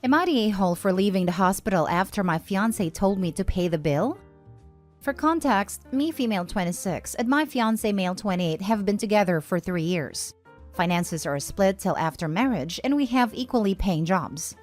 Am I the a-hole for leaving the hospital after my fiancé told me to pay the bill? For context, me female 26 and my fiancé male 28 have been together for 3 years. Finances are split till after marriage and we have equally paying jobs.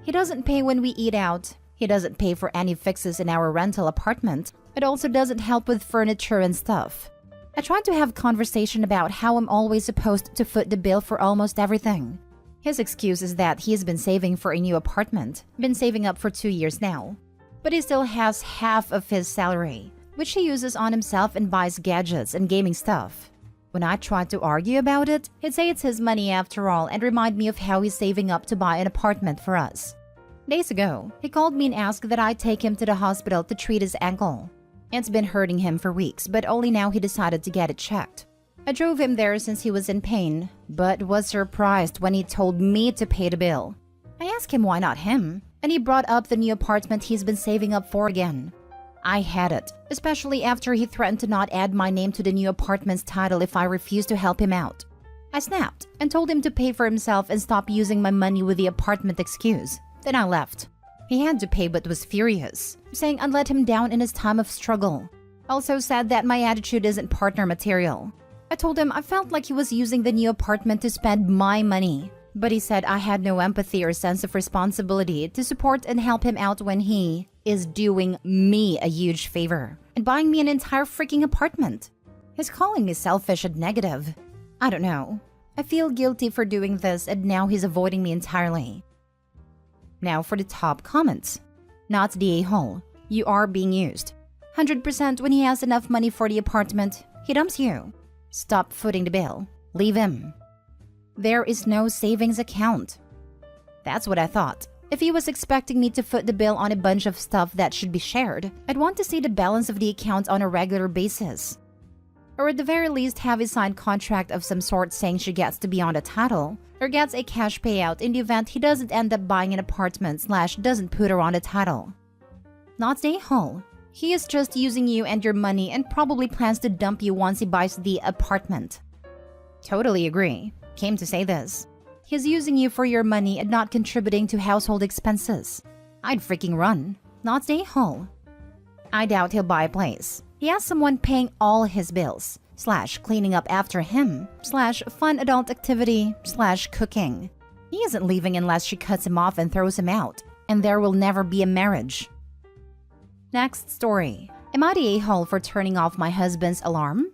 He doesn't pay when we eat out. He doesn't pay for any fixes in our rental apartment. It also doesn't help with furniture and stuff. I tried to have conversation about how I'm always supposed to foot the bill for almost everything. His excuse is that he has been saving for a new apartment, been saving up for 2 years now. But he still has half of his salary, which he uses on himself and buys gadgets and gaming stuff. When I tried to argue about it, he'd say it's his money after all and remind me of how he's saving up to buy an apartment for us. Days ago, he called me and asked that I take him to the hospital to treat his ankle. It's been hurting him for weeks, but only now he decided to get it checked. I drove him there since he was in pain, but was surprised when he told me to pay the bill. I asked him why not him, and he brought up the new apartment he's been saving up for again. I had it, especially after he threatened to not add my name to the new apartment's title if I refused to help him out. I snapped and told him to pay for himself and stop using my money with the apartment excuse. Then I left. He had to pay but was furious, saying I'd let him down in his time of struggle. Also said that my attitude isn't partner material. I told him I felt like he was using the new apartment to spend my money, but he said I had no empathy or sense of responsibility to support and help him out when he is doing me a huge favor and buying me an entire freaking apartment. He's calling me selfish and negative. I don't know. I feel guilty for doing this and now he's avoiding me entirely. Now for the top comments. Not the a-hole. You are being used. 100% when he has enough money for the apartment, he dumps you. Stop footing the bill. Leave him. There is no savings account. That's what I thought. If he was expecting me to foot the bill on a bunch of stuff that should be shared, I'd want to see the balance of the account on a regular basis. Or at the very least have a signed contract of some sort saying she gets to be on the title, or gets a cash payout in the event he doesn't end up buying an apartment / doesn't put her on the title. Not the a-hole. He is just using you and your money and probably plans to dump you once he buys the apartment. Totally agree. Came to say this. He's using you for your money and not contributing to household expenses. I'd freaking run. Not the a-hole. I doubt he'll buy a place. He has someone paying all his bills, / cleaning up after him, / fun adult activity, / cooking. He isn't leaving unless she cuts him off and throws him out, and there will never be a marriage. Next story. Am I the a-hole for turning off my husband's alarm?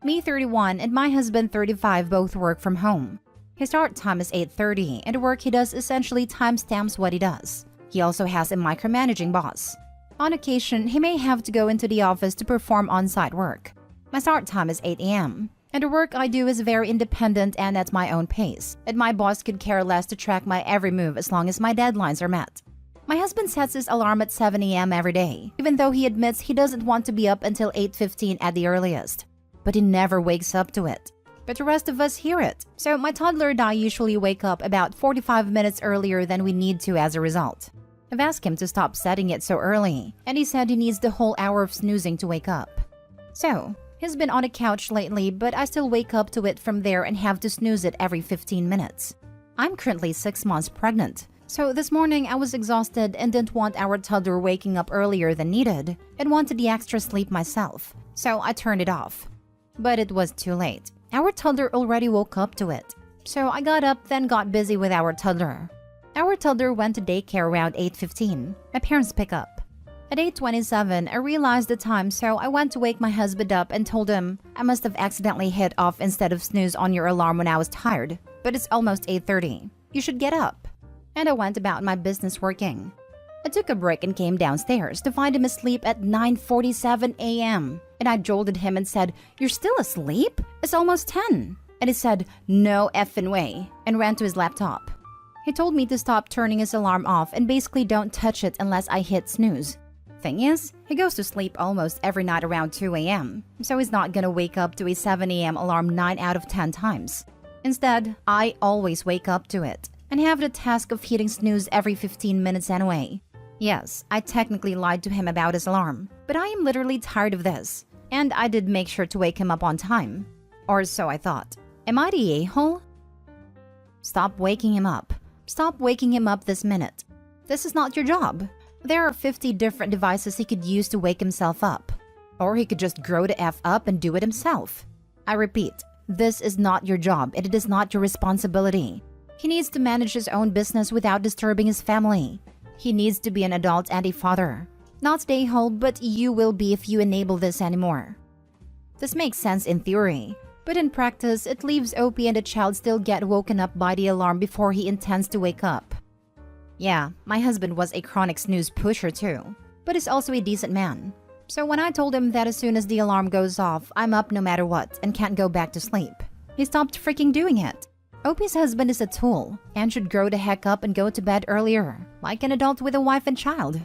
Me 31 and my husband 35 both work from home. His start time is 8:30 and the work he does essentially timestamps what he does. He also has a micromanaging boss. On occasion, he may have to go into the office to perform on-site work. My start time is 8 a.m. and the work I do is very independent and at my own pace, and my boss could care less to track my every move as long as my deadlines are met. My husband sets his alarm at 7 a.m. every day, even though he admits he doesn't want to be up until 8:15 at the earliest. But he never wakes up to it. But the rest of us hear it, so my toddler and I usually wake up about 45 minutes earlier than we need to as a result. I've asked him to stop setting it so early, and he said he needs the whole hour of snoozing to wake up. So, he's been on a couch lately, but I still wake up to it from there and have to snooze it every 15 minutes. I'm currently 6 months pregnant. So this morning I was exhausted and didn't want our toddler waking up earlier than needed and wanted the extra sleep myself, so I turned it off. But it was too late. Our toddler already woke up to it. So I got up then got busy with our toddler. Our toddler went to daycare around 8:15. My parents pick up. At 8:27 I realized the time, so I went to wake my husband up and told him I must have accidentally hit off instead of snooze on your alarm when I was tired, but it's almost 8:30. You should get up. And I went about my business working. I took a break and came downstairs to find him asleep at 9:47 a.m. And I jolted him and said, "You're still asleep? It's almost 10. And he said, "No effing way," and ran to his laptop. He told me to stop turning his alarm off and basically don't touch it unless I hit snooze. Thing is, he goes to sleep almost every night around 2 a.m., so he's not gonna wake up to a 7 a.m. alarm 9 out of 10 times. Instead, I always wake up to it and have the task of hitting snooze every 15 minutes anyway. Yes, I technically lied to him about his alarm, but I am literally tired of this, and I did make sure to wake him up on time. Or so I thought. Am I the a-hole? Stop waking him up. Stop waking him up this minute. This is not your job. There are 50 different devices he could use to wake himself up. Or he could just grow the F up and do it himself. I repeat, this is not your job and it is not your responsibility. He needs to manage his own business without disturbing his family. He needs to be an adult and a father. Not stay home, but you will be if you enable this anymore. This makes sense in theory, but in practice, it leaves OP and the child still get woken up by the alarm before he intends to wake up. Yeah, my husband was a chronic snooze pusher too, but is also a decent man. So when I told him that as soon as the alarm goes off, I'm up no matter what and can't go back to sleep, he stopped freaking doing it. OP's husband is a tool and should grow the heck up and go to bed earlier, like an adult with a wife and child.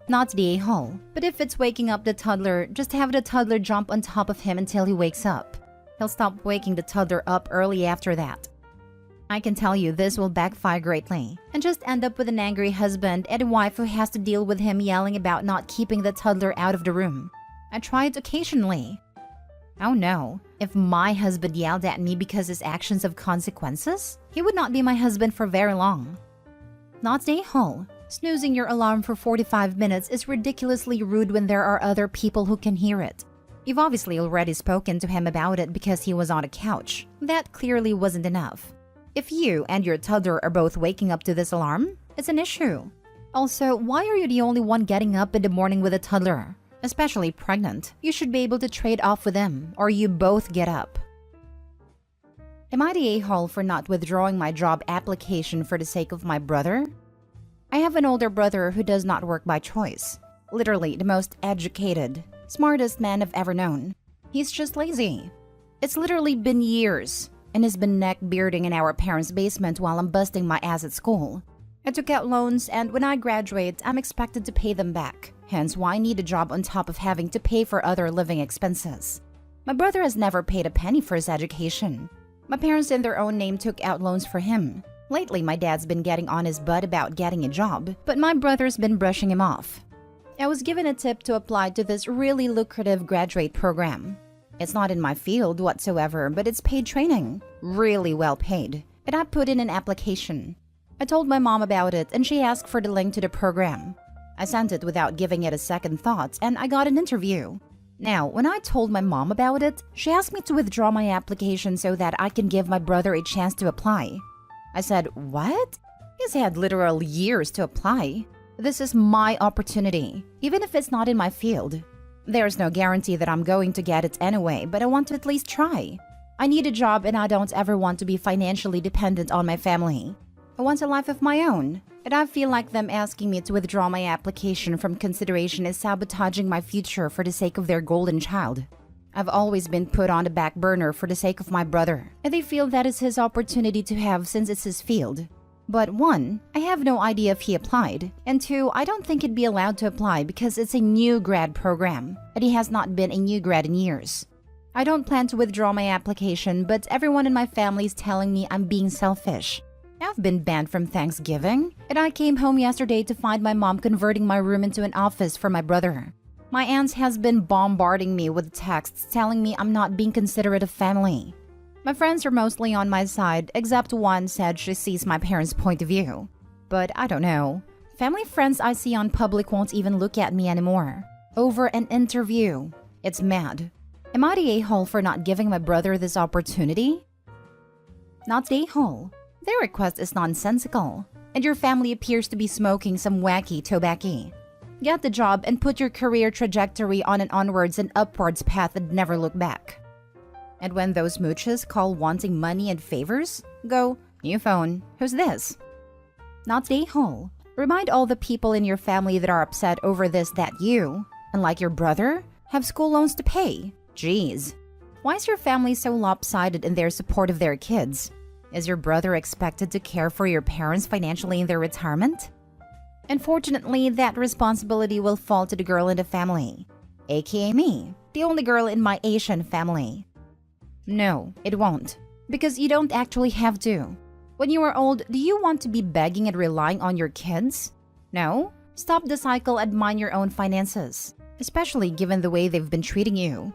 Not the a-hole, but if it's waking up the toddler, just have the toddler jump on top of him until he wakes up. He'll stop waking the toddler up early after that. I can tell you this will backfire greatly and just end up with an angry husband and a wife who has to deal with him yelling about not keeping the toddler out of the room. I try it occasionally. Oh no, if my husband yelled at me because his actions have consequences, he would not be my husband for very long. Not the a-hole. Snoozing your alarm for 45 minutes is ridiculously rude when there are other people who can hear it. You've obviously already spoken to him about it because he was on a couch. That clearly wasn't enough. If you and your toddler are both waking up to this alarm, it's an issue. Also, why are you the only one getting up in the morning with a toddler? Especially pregnant, you should be able to trade off with him, or you both get up. Am I the a-hole for not withdrawing my job application for the sake of my brother? I have an older brother who does not work by choice. Literally the most educated, smartest man I've ever known. He's just lazy. It's literally been years, and has been neck-bearding in our parents' basement while I'm busting my ass at school. I took out loans, and when I graduate, I'm expected to pay them back. Hence why I need a job on top of having to pay for other living expenses. My brother has never paid a penny for his education. My parents in their own name took out loans for him. Lately, my dad's been getting on his butt about getting a job, but my brother's been brushing him off. I was given a tip to apply to this really lucrative graduate program. It's not in my field whatsoever, but it's paid training. Really well paid. And I put in an application. I told my mom about it and she asked for the link to the program. I sent it without giving it a second thought and I got an interview. Now, when I told my mom about it, she asked me to withdraw my application so that I can give my brother a chance to apply. I said, what? He's had literal years to apply. This is my opportunity, even if it's not in my field. There's no guarantee that I'm going to get it anyway, but I want to at least try. I need a job and I don't ever want to be financially dependent on my family. I want a life of my own, and I feel like them asking me to withdraw my application from consideration is sabotaging my future for the sake of their golden child. I've always been put on the back burner for the sake of my brother, and they feel that is his opportunity to have since it's his field. But 1, I have no idea if he applied, and 2, I don't think he'd be allowed to apply because it's a new grad program, and he has not been a new grad in years. I don't plan to withdraw my application, but everyone in my family is telling me I'm being selfish. I've been banned from Thanksgiving, and I came home yesterday to find my mom converting my room into an office for my brother. My aunt has been bombarding me with texts telling me I'm not being considerate of family. My friends are mostly on my side, except one said she sees my parents' point of view. But I don't know. Family friends I see on public won't even look at me anymore. Over an interview. It's mad. Am I the a-hole for not giving my brother this opportunity? Not the a-hole. Their request is nonsensical, and your family appears to be smoking some wacky tobacco. Get the job and put your career trajectory on an onwards and upwards path and never look back. And when those mooches call wanting money and favors, go, new phone, who's this? Not the a-hole. Remind all the people in your family that are upset over this that you, unlike your brother, have school loans to pay. Jeez. Why is your family so lopsided in their support of their kids? Is your brother expected to care for your parents financially in their retirement? Unfortunately, that responsibility will fall to the girl in the family, aka me, the only girl in my Asian family. No, it won't, because you don't actually have to. When you are old, do you want to be begging and relying on your kids? No? Stop the cycle and mind your own finances, especially given the way they've been treating you.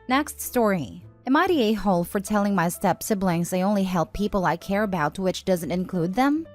Next story. Am I the a-hole for telling my step-siblings I only help people I care about, which doesn't include them?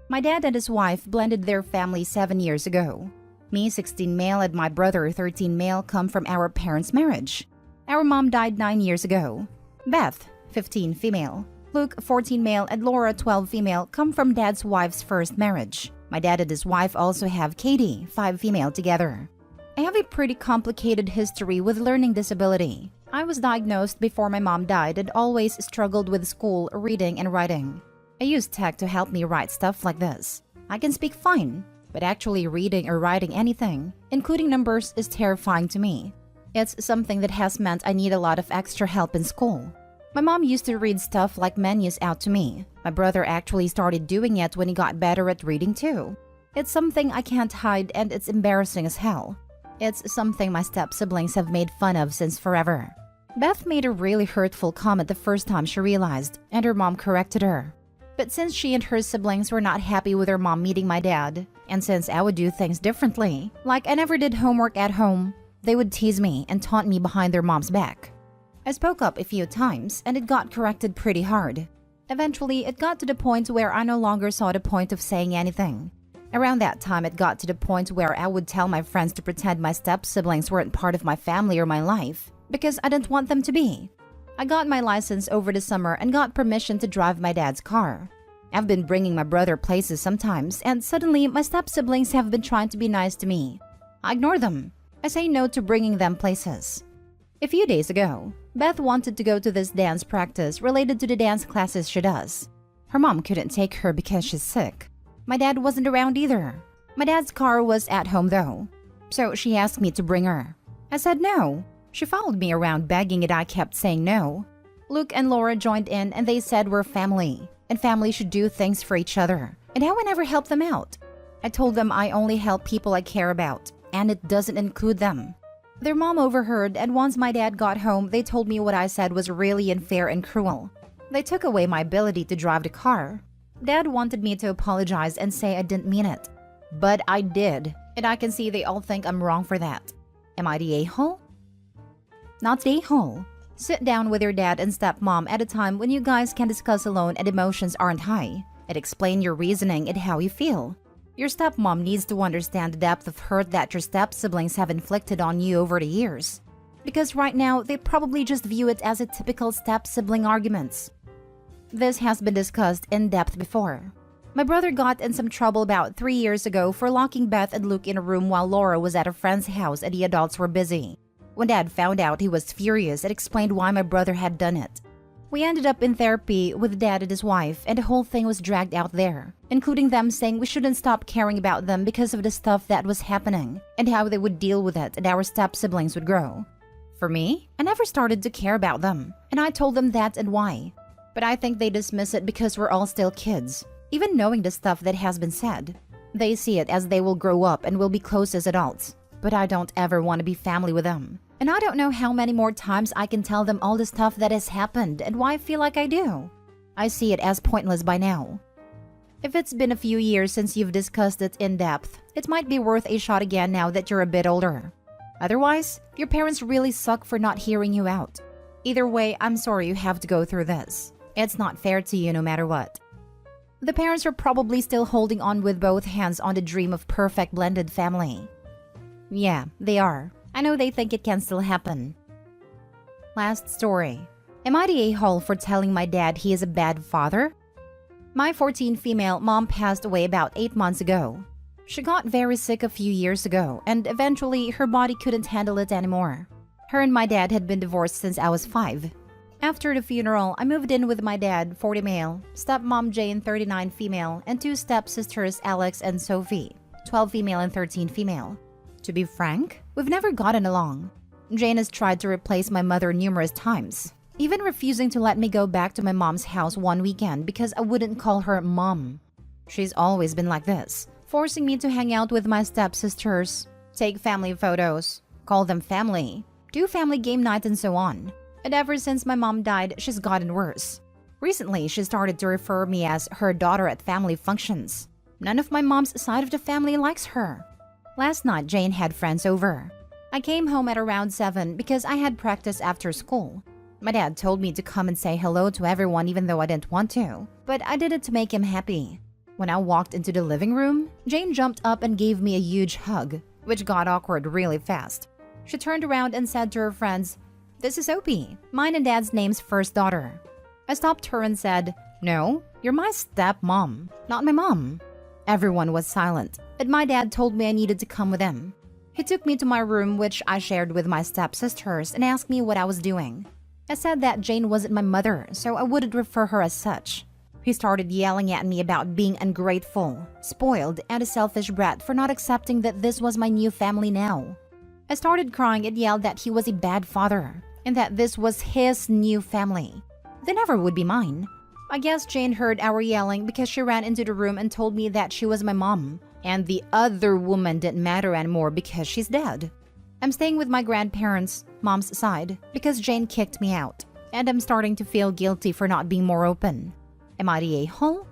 My dad and his wife blended their family 7 years ago. Me, 16 male, and my brother, 13 male, come from our parents' marriage. Our mom died 9 years ago. Beth, 15 female, Luke, 14 male, and Laura, 12 female, come from dad's wife's first marriage. My dad and his wife also have Katie, 5 female together. I have a pretty complicated history with learning disability. I was diagnosed before my mom died and always struggled with school, reading, and writing. I used tech to help me write stuff like this. I can speak fine, but actually reading or writing anything, including numbers, is terrifying to me. It's something that has meant I need a lot of extra help in school. My mom used to read stuff like menus out to me. My brother actually started doing it when he got better at reading too. It's something I can't hide, and it's embarrassing as hell. It's something my step-siblings have made fun of since forever. Beth made a really hurtful comment the first time she realized, and her mom corrected her. But since she and her siblings were not happy with her mom meeting my dad, and since I would do things differently, like I never did homework at home, they would tease me and taunt me behind their mom's back. I spoke up a few times, and it got corrected pretty hard. Eventually, it got to the point where I no longer saw the point of saying anything. Around that time, it got to the point where I would tell my friends to pretend my step-siblings weren't part of my family or my life, because I didn't want them to be. I got my license over the summer and got permission to drive my dad's car. I've been bringing my brother places sometimes, and suddenly my step-siblings have been trying to be nice to me. I ignore them. I say no to bringing them places. A few days ago, Beth wanted to go to this dance practice related to the dance classes she does. Her mom couldn't take her because she's sick. My dad wasn't around either. My dad's car was at home though, so she asked me to bring her. I said no. She followed me around begging and I kept saying no. Luke and Laura joined in and they said we're family, and family should do things for each other, and how I never help them out. I told them I only help people I care about, and it doesn't include them. Their mom overheard, and once my dad got home, they told me what I said was really unfair and cruel. They took away my ability to drive the car. Dad wanted me to apologize and say I didn't mean it. But I did, and I can see they all think I'm wrong for that. Am I the a-hole? Not the a-hole. Sit down with your dad and stepmom at a time when you guys can discuss alone and emotions aren't high, and explain your reasoning and how you feel. Your stepmom needs to understand the depth of hurt that your step-siblings have inflicted on you over the years. Because right now, they probably just view it as a typical step-sibling arguments. This has been discussed in depth before. My brother got in some trouble about 3 years ago for locking Beth and Luke in a room while Laura was at a friend's house and the adults were busy. When Dad found out, he was furious and explained why my brother had done it. We ended up in therapy with Dad and his wife, and the whole thing was dragged out there, including them saying we shouldn't stop caring about them because of the stuff that was happening, and how they would deal with it and our step-siblings would grow. For me, I never started to care about them, and I told them that and why. But I think they dismiss it because we're all still kids, even knowing the stuff that has been said. They see it as they will grow up and will be close as adults, but I don't ever want to be family with them. And I don't know how many more times I can tell them all the stuff that has happened and why I feel like I do. I see it as pointless by now. If it's been a few years since you've discussed it in depth, it might be worth a shot again now that you're a bit older. Otherwise, your parents really suck for not hearing you out. Either way, I'm sorry you have to go through this. It's not fair to you no matter what. The parents are probably still holding on with both hands on the dream of perfect blended family. Yeah, they are. I know they think it can still happen. Last story. Am I the a-hole for telling my dad he is a bad father? My 14 female mom passed away about 8 months ago. She got very sick a few years ago, and eventually her body couldn't handle it anymore. Her and my dad had been divorced since I was 5. After the funeral, I moved in with my dad, 40 male, stepmom Jane, 39 female, and 2 stepsisters, Alex and Sophie, 12 female and 13 female. To be frank, we've never gotten along. Jane has tried to replace my mother numerous times, even refusing to let me go back to my mom's house one weekend because I wouldn't call her mom. She's always been like this, forcing me to hang out with my stepsisters, take family photos, call them family, do family game night and so on. And ever since my mom died, she's gotten worse. Recently, she started to refer me as her daughter at family functions. None of my mom's side of the family likes her. Last night, Jane had friends over. I came home at around 7 because I had practice after school. My dad told me to come and say hello to everyone even though I didn't want to, but I did it to make him happy. When I walked into the living room, Jane jumped up and gave me a huge hug, which got awkward really fast. She turned around and said to her friends, "This is Opie, mine and Dad's name's first daughter." I stopped her and said, "No, you're my stepmom, not my mom." Everyone was silent, and my dad told me I needed to come with him. He took me to my room, which I shared with my stepsisters, and asked me what I was doing. I said that Jane wasn't my mother, so I wouldn't refer her as such. He started yelling at me about being ungrateful, spoiled, and a selfish brat for not accepting that this was my new family now. I started crying and yelled that he was a bad father, and that this was his new family. They never would be mine. I guess Jane heard our yelling because she ran into the room and told me that she was my mom, and the other woman didn't matter anymore because she's dead. I'm staying with my grandparents, mom's side, because Jane kicked me out, and I'm starting to feel guilty for not being more open. Am I the a-hole?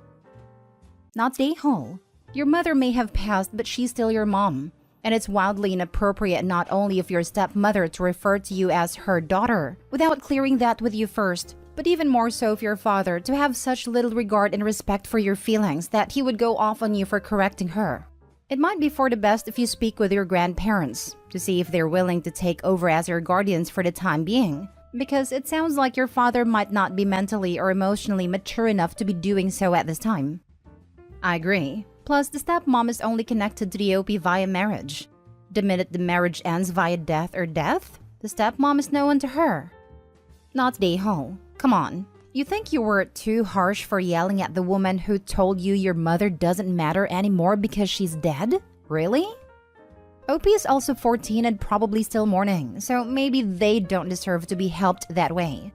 Not the a-hole. Your mother may have passed, but she's still your mom, and it's wildly inappropriate not only of your stepmother to refer to you as her daughter without clearing that with you first, but even more so of your father to have such little regard and respect for your feelings that he would go off on you for correcting her. It might be for the best if you speak with your grandparents to see if they're willing to take over as your guardians for the time being, because it sounds like your father might not be mentally or emotionally mature enough to be doing so at this time. I agree. Plus, the stepmom is only connected to the OP via marriage. The minute the marriage ends via death or death, the stepmom is no one to her. Not the a-hole. Come on. You think you were too harsh for yelling at the woman who told you your mother doesn't matter anymore because she's dead? Really? OP is also 14 and probably still mourning, so maybe they don't deserve to be helped that way.